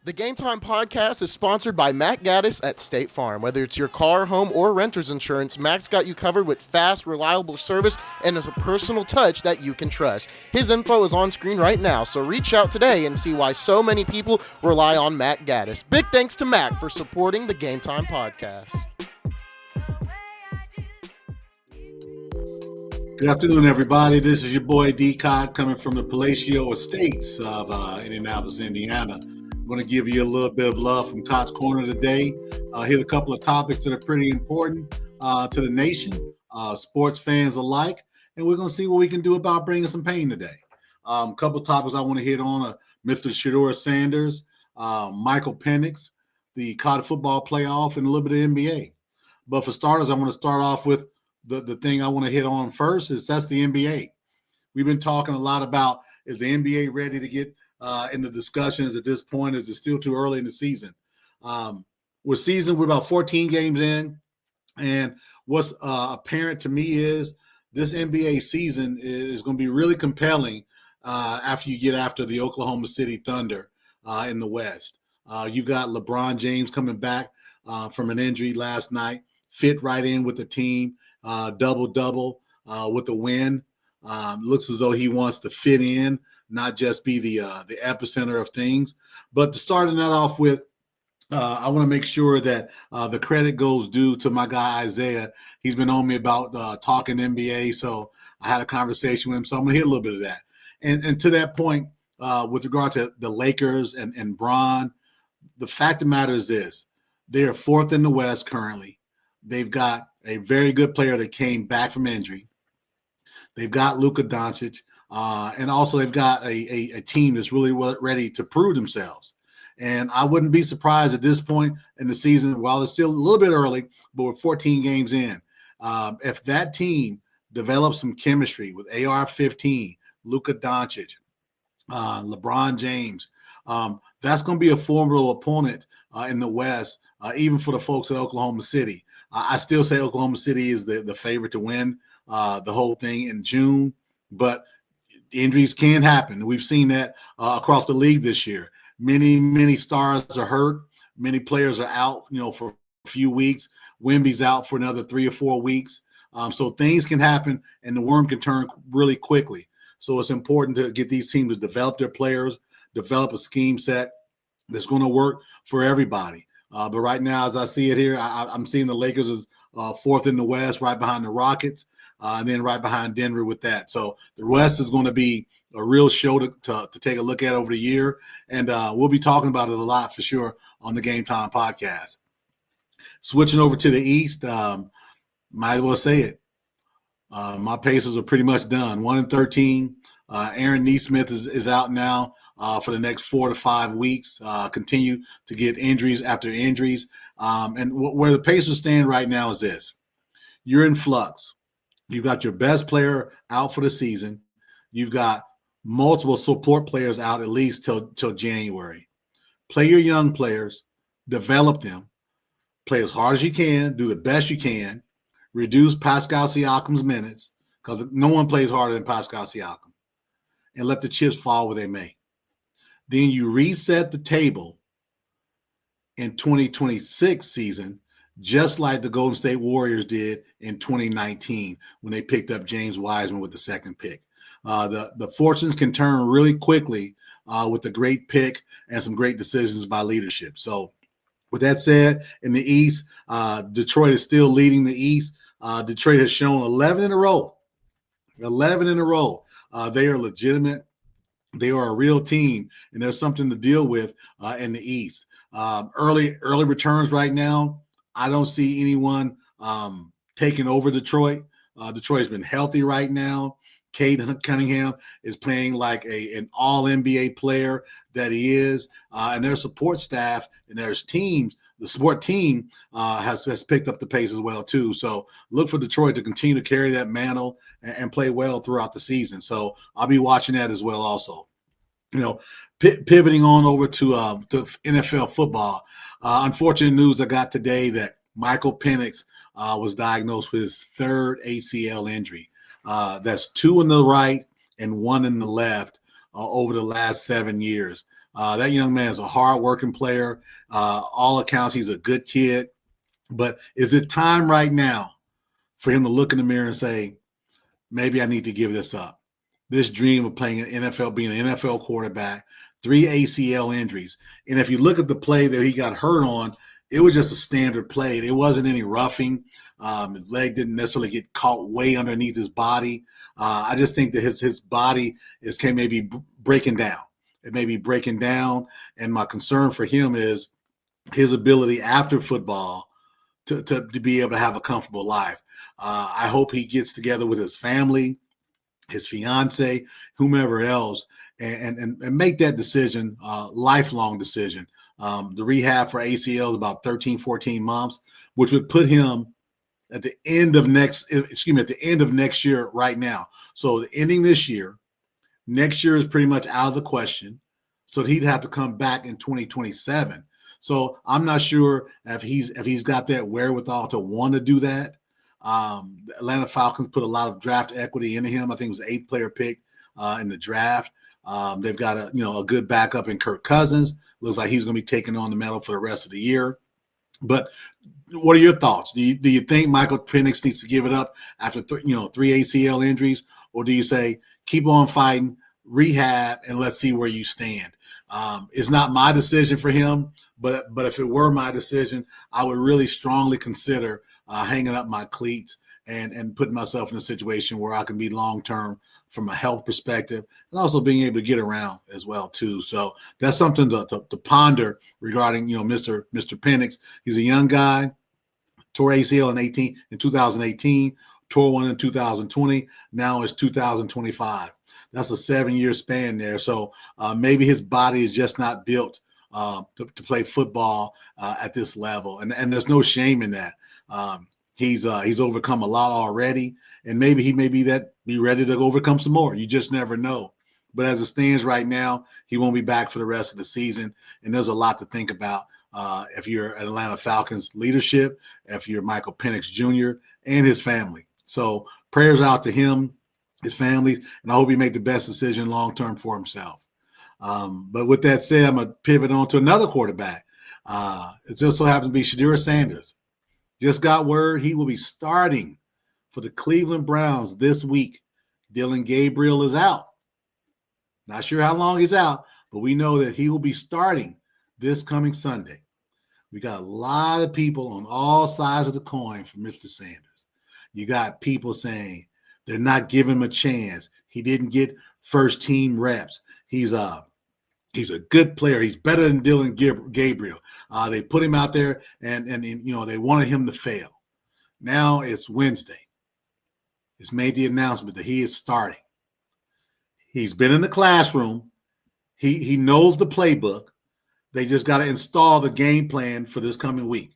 The Game Time Podcast is sponsored by Matt Gaddis at State Farm. Whether it's your car, home, or renter's insurance, Mac's got you covered with fast, reliable service and a personal touch that you can trust. His info is on screen right now, so reach out today and see why so many people rely on Matt Gaddis. Big thanks to Mac for supporting the Game Time Podcast. Good afternoon, everybody. This is your boy Dcot coming from the Palacio Estates of Indianapolis, Indiana. I'm going to give you a little bit of love from Cot's Corner today. Hit a couple of topics that are pretty important to the nation, sports fans alike, and we're going to see what we can do about bringing some pain today. A couple of topics I want to hit on Mr. Shedeur Sanders, Michael Penix, the college football playoff, and a little bit of NBA. But for starters, I want to start off with the thing I want to hit on first is that's the NBA. We've been talking a lot about, is the NBA ready to get in the discussions at this point? Is it still too early in the season? We're about 14 games in, and what's apparent to me is this NBA season is going to be really compelling after you get after the Oklahoma City Thunder in the West. You've got LeBron James coming back from an injury last night, fit right in with the team, double-double with the win. Looks as though he wants to fit in, not just be the epicenter of things. But to starting that off with, I want to make sure that the credit goes due to my guy Isaiah. He's been on me about talking NBA, so I had a conversation with him. So I'm going to hit a little bit of that. And to that point, with regard to the Lakers and Bron, the fact of the matter is this. They are fourth in the West currently. They've got a very good player that came back from injury. They've got Luka Doncic, and also they've got a team that's really ready to prove themselves. And I wouldn't be surprised at this point in the season, while it's still a little bit early, but we're 14 games in, if that team develops some chemistry with AR-15, Luka Doncic, LeBron James, that's going to be a formidable opponent in the West, even for the folks at Oklahoma City. I still say Oklahoma City is the favorite to win the whole thing in June, but injuries can happen. We've seen that across the league this year. Many stars are hurt. Many players are out, for a few weeks. Wemby's out for another 3 or 4 weeks. So things can happen, and the worm can turn really quickly. So it's important to get these teams to develop their players, develop a scheme set that's going to work for everybody. But right now, as I see it here, I'm seeing the Lakers as fourth in the West, right behind the Rockets, and then right behind Denver with that. So the West is going to be a real show to take a look at over the year, and we'll be talking about it a lot for sure on the Game Time Podcast. Switching over to the East, might as well say it. My Pacers are pretty much done. 1-13. Aaron Nesmith is out now for the next 4 to 5 weeks. Continue to get injuries after injuries. And where the Pacers stand right now is this. You're in flux. You've got your best player out for the season. You've got multiple support players out at least till January. Play your young players. Develop them. Play as hard as you can. Do the best you can. Reduce Pascal Siakam's minutes because no one plays harder than Pascal Siakam. And let the chips fall where they may. Then you reset the table in 2026 season, just like the Golden State Warriors did in 2019 when they picked up James Wiseman with the second pick. The fortunes can turn really quickly with a great pick and some great decisions by leadership. So with that said, in the East, Detroit is still leading the East. Detroit has shown 11 in a row. 11 in a row. They are legitimate. They are a real team, and there's something to deal with in the East. Early returns right now, I don't see anyone taking over Detroit. Detroit's been healthy right now. Cade Cunningham is playing like an all-NBA player that he is, and their support staff and their teams, the support team has picked up the pace as well too. So look for Detroit to continue to carry that mantle and play well throughout the season. So I'll be watching that as well also. Pivoting on over to NFL football. Unfortunate news I got today that Michael Penix was diagnosed with his third ACL injury. That's 2 in the right and 1 in the left over the last 7 years. That young man is a hard-working player. All accounts, he's a good kid. But is it time right now for him to look in the mirror and say, maybe I need to give this up? This dream of playing an NFL, being an NFL quarterback, 3 ACL injuries. And if you look at the play that he got hurt on, it was just a standard play. It wasn't any roughing. His leg didn't necessarily get caught way underneath his body. I just think that his body can maybe breaking down. It may be breaking down. And my concern for him is his ability after football to be able to have a comfortable life. I hope he gets together with his family, his fiance, whomever else, and make that decision, lifelong decision. The rehab for ACL is about 13, 14 months, which would put him at the end of next year right now. So ending this year, next year is pretty much out of the question. So he'd have to come back in 2027. So I'm not sure if he's got that wherewithal to want to do that. The Atlanta Falcons put a lot of draft equity into him. I think it was an 8th player pick in the draft. They've got a good backup in Kirk Cousins. Looks like he's going to be taking on the mantle for the rest of the year. But what are your thoughts? Do you think Michael Penix needs to give it up after 3 ACL injuries, or do you say keep on fighting, rehab, and let's see where you stand? It's not my decision for him, but if it were my decision, I would really strongly consider hanging up my cleats and putting myself in a situation where I can be long-term from a health perspective, and also being able to get around as well too. So that's something to ponder regarding, Mr. Penix. He's a young guy, tore ACL in 2018, tore one in 2020. Now it's 2025. That's a 7-year span there. So maybe his body is just not built to play football at this level. And there's no shame in that. He's overcome a lot already, and maybe he may be ready to overcome some more. You just never know. But as it stands right now, he won't be back for the rest of the season, and there's a lot to think about if you're Atlanta Falcons leadership, if you're Michael Penix Jr. and his family. So prayers out to him, his family, and I hope he make the best decision long-term for himself. But with that said, I'm going to pivot on to another quarterback. It just so happens to be Shedeur Sanders. Just got word he will be starting for the Cleveland Browns this week. Dillon Gabriel is out. Not sure how long he's out, but we know that he will be starting this coming Sunday. We got a lot of people on all sides of the coin for Mr. Sanders. You got people saying they're not giving him a chance. He didn't get first-team reps. He's a good player. He's better than Dillon Gabriel. They put him out there, and they wanted him to fail. Now it's Wednesday. It's made the announcement that he is starting. He's been in the classroom. He knows the playbook. They just got to install the game plan for this coming week.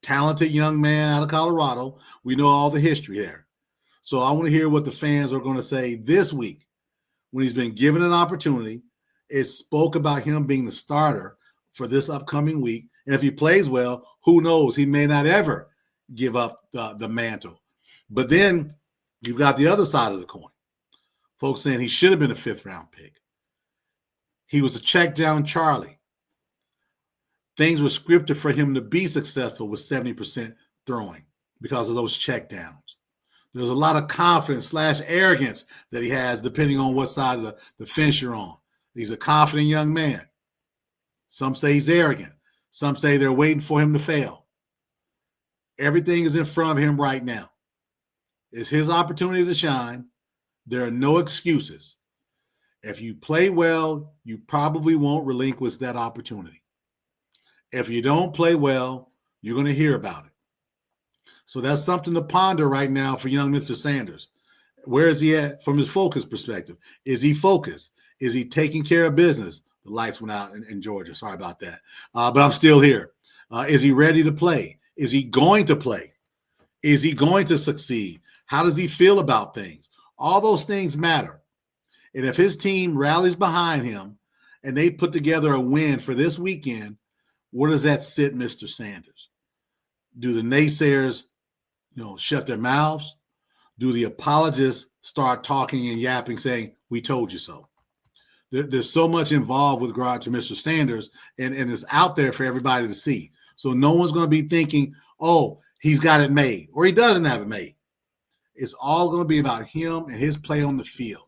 Talented young man out of Colorado. We know all the history there. So I want to hear what the fans are going to say this week when he's been given an opportunity. It spoke about him being the starter for this upcoming week. And if he plays well, who knows? He may not ever give up the mantle. But then you've got the other side of the coin. Folks saying he should have been a 5th-round pick. He was a check-down Charlie. Things were scripted for him to be successful with 70% throwing because of those check-downs. There's a lot of confidence / arrogance that he has depending on what side of the fence you're on. He's a confident young man. Some say he's arrogant. Some say they're waiting for him to fail. Everything is in front of him right now. It's his opportunity to shine. There are no excuses. If you play well, you probably won't relinquish that opportunity. If you don't play well, you're going to hear about it. So that's something to ponder right now for young Mr. Sanders. Where is he at from his focus perspective? Is he focused? Is he taking care of business? The lights went out in Georgia. Sorry about that. But I'm still here. Is he ready to play? Is he going to play? Is he going to succeed? How does he feel about things? All those things matter. And if his team rallies behind him and they put together a win for this weekend, where does that sit Mr. Sanders? Do the naysayers, shut their mouths? Do the apologists start talking and yapping, saying, we told you so? There's so much involved with regard to Mr. Sanders, and it's out there for everybody to see. So no one's going to be thinking, oh, he's got it made, or he doesn't have it made. It's all going to be about him and his play on the field.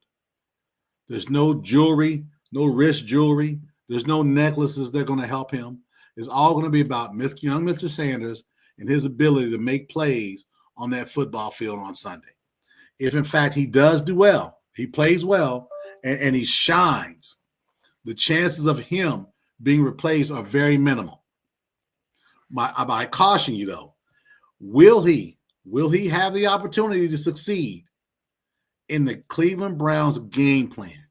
There's no jewelry, no wrist jewelry. There's no necklaces that are going to help him. It's all going to be about young Mr. Sanders and his ability to make plays on that football field on Sunday. If, in fact, he does do well, he plays well, and he shines, the chances of him being replaced are very minimal. I caution you, though, will he have the opportunity to succeed in the Cleveland Browns game plan?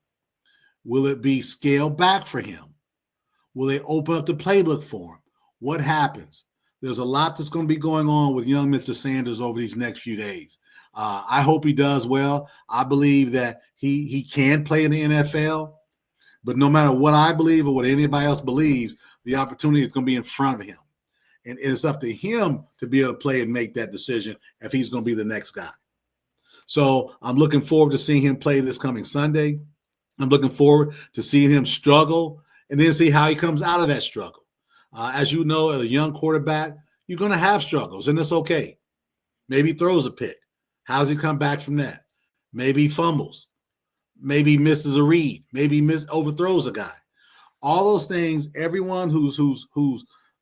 Will it be scaled back for him? Will they open up the playbook for him? What happens? There's a lot that's going to be going on with young Mr. Sanders over these next few days. I hope he does well. I believe that he can play in the NFL, but no matter what I believe or what anybody else believes, the opportunity is going to be in front of him. And it's up to him to be able to play and make that decision if he's going to be the next guy. So I'm looking forward to seeing him play this coming Sunday. I'm looking forward to seeing him struggle and then see how he comes out of that struggle. As you know, as a young quarterback, you're going to have struggles, and it's okay. Maybe he throws a pick. How does he come back from that? Maybe he fumbles. Maybe he misses a read. Maybe he overthrows a guy. All those things, everyone who's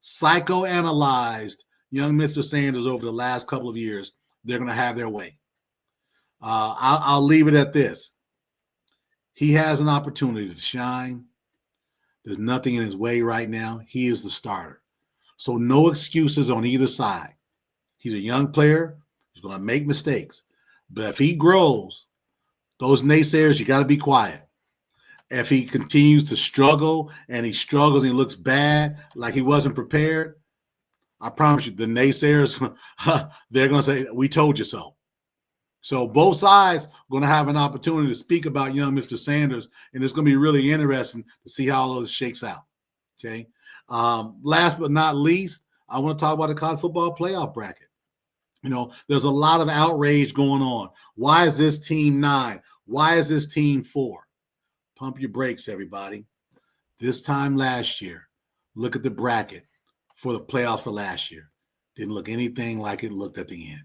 psychoanalyzed young Mr. Sanders over the last couple of years, they're going to have their way. I'll leave it at this. He has an opportunity to shine. There's nothing in his way right now. He is the starter. So no excuses on either side. He's a young player. He's going to make mistakes. But if he grows, those naysayers, you got to be quiet. If he continues to struggle and he struggles and he looks bad, like he wasn't prepared, I promise you, the naysayers, they're going to say, we told you so. So both sides are going to have an opportunity to speak about young Mr. Sanders, and it's going to be really interesting to see how all this shakes out. Okay. Last but not least, I want to talk about the college football playoff bracket. You know, there's a lot of outrage going on. Why is this team 9? Why is this team 4? Pump your brakes, everybody. This time last year, look at the bracket for the playoffs for last year. Didn't look anything like it looked at the end.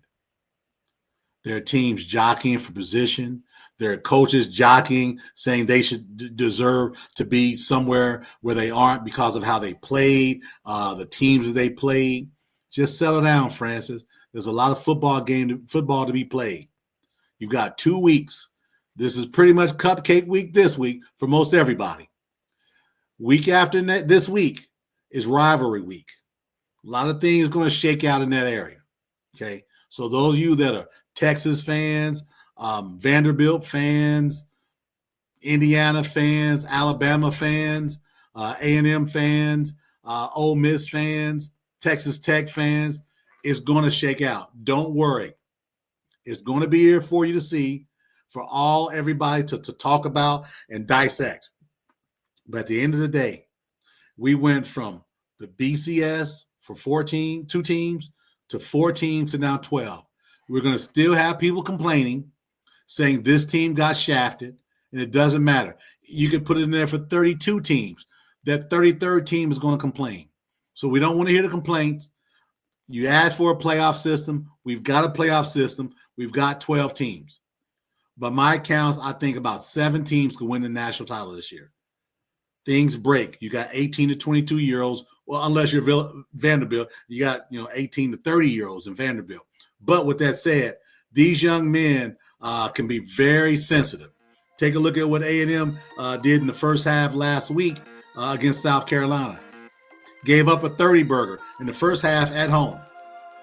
There are teams jockeying for position. There are coaches jockeying, saying they should deserve to be somewhere where they aren't because of how they played, the teams that they played. Just settle down, Francis. There's a lot of football to be played. You've got 2 weeks. This is pretty much cupcake week this week for most everybody. Week after this week is rivalry week. A lot of things are going to shake out in that area. Okay, so those of you that are Texas fans, Vanderbilt fans, Indiana fans, Alabama fans, A&M fans, Ole Miss fans, Texas Tech fans, it's going to shake out. Don't worry. It's going to be here for you to see, for everybody to talk about and dissect. But at the end of the day, we went from the BCS for 2 teams to 4 teams to now 12. We're going to still have people complaining, saying this team got shafted, and it doesn't matter. You could put it in there for 32 teams. That 33rd team is going to complain. So we don't want to hear the complaints. You asked for a playoff system. We've got a playoff system. We've got 12 teams. By my counts, I think about 7 teams could win the national title this year. Things break. You got 18 to 22-year-olds. Well, unless you're Vanderbilt, you got 18 to 30-year-olds in Vanderbilt. But with that said, these young men can be very sensitive. Take a look at what A&M did in the first half last week against South Carolina. Gave up a 30-burger in the first half at home.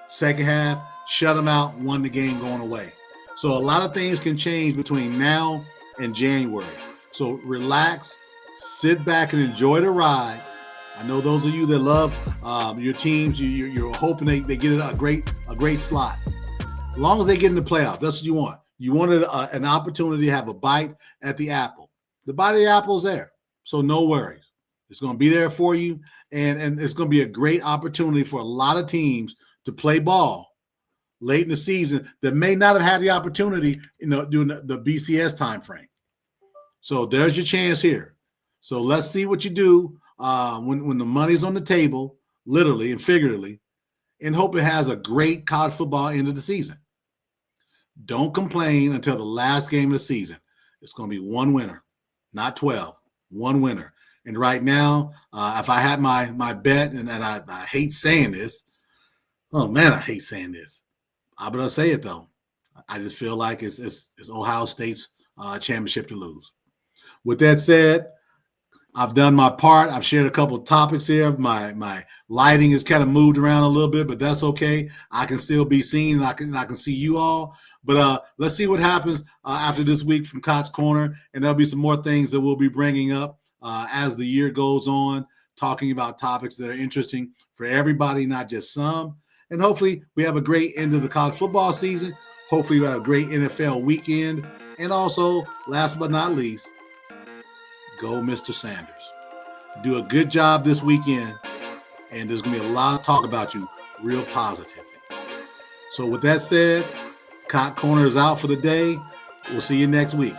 Second half, shut them out, won the game going away. So a lot of things can change between now and January. So relax, sit back, and enjoy the ride. I know those of you that love your teams, you're hoping they get a great slot. As long as they get in the playoffs, that's what you want. You wanted an opportunity to have a bite at the apple. The bite of the apple is there, so no worries. It's going to be there for you, and it's going to be a great opportunity for a lot of teams to play ball late in the season that may not have had the opportunity, during the BCS time frame. So there's your chance here. So let's see what you do when the money's on the table, literally and figuratively, and hope it has a great college football end of the season. Don't complain until the last game of the season. It's going to be one winner, not 12, one winner. And right now, if I had my bet, and I hate saying this, oh man, I hate saying this. I'm going to say it though. I just feel like it's Ohio State's championship to lose. With that said, I've done my part. I've shared a couple of topics here. My lighting is kind of moved around a little bit, but that's okay. I can still be seen. I can see you all. But let's see what happens after this week from Cots Corner, and there'll be some more things that we'll be bringing up as the year goes on, talking about topics that are interesting for everybody, not just some. And hopefully we have a great end of the college football season. Hopefully we have a great NFL weekend. And also, last but not least, go Mr. Sanders. Do a good job this weekend, and there's going to be a lot of talk about you real positively. So with that said, Cot Corner is out for the day. We'll see you next week.